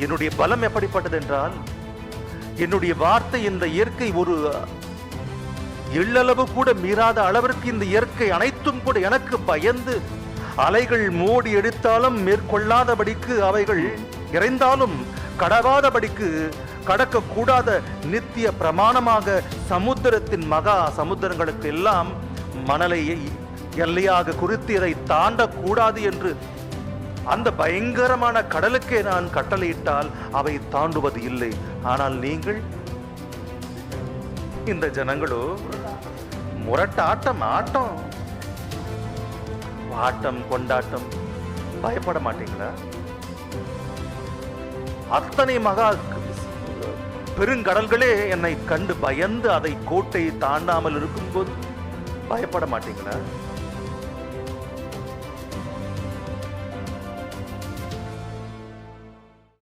என்னுடைய பலம் எப்படிப்பட்டது என்றால், என்னுடைய வார்த்தை இந்த இயற்கை ஒரு எள்ளளவு கூட மீறாத அளவிற்கு இந்த இயற்கை அனைத்தும் கூட எனக்கு பயந்து அலைகள் மோடி எடுத்தாலும் மேற்கொள்ளாதபடிக்கு, அவைகள் இறைந்தாலும் கடவாதபடிக்கு கடக்க கூடாத நித்திய பிரமாணமாக சமுத்திரத்தின் மகா சமுத்திரங்களுக்கு எல்லாம் மணலை எல்லையாக குறித்து இதை தாண்டக்கூடாது என்று அந்த பயங்கரமான கடலுக்கே நான் கட்டளையிட்டால் அவை தாண்டுவது இல்லை. ஆனால் நீங்கள், இந்த ஜனங்களோ முரட்டாட்டம், ஆட்டம் கொண்டாட்டம், பயப்பட மாட்டீங்களா? அத்தனை மகா பெருங்கடல்களே என்னை கண்டு பயந்து அதை கோட்டை தாண்டாமல் இருக்கும்போது பயப்பட மாட்டீங்களா?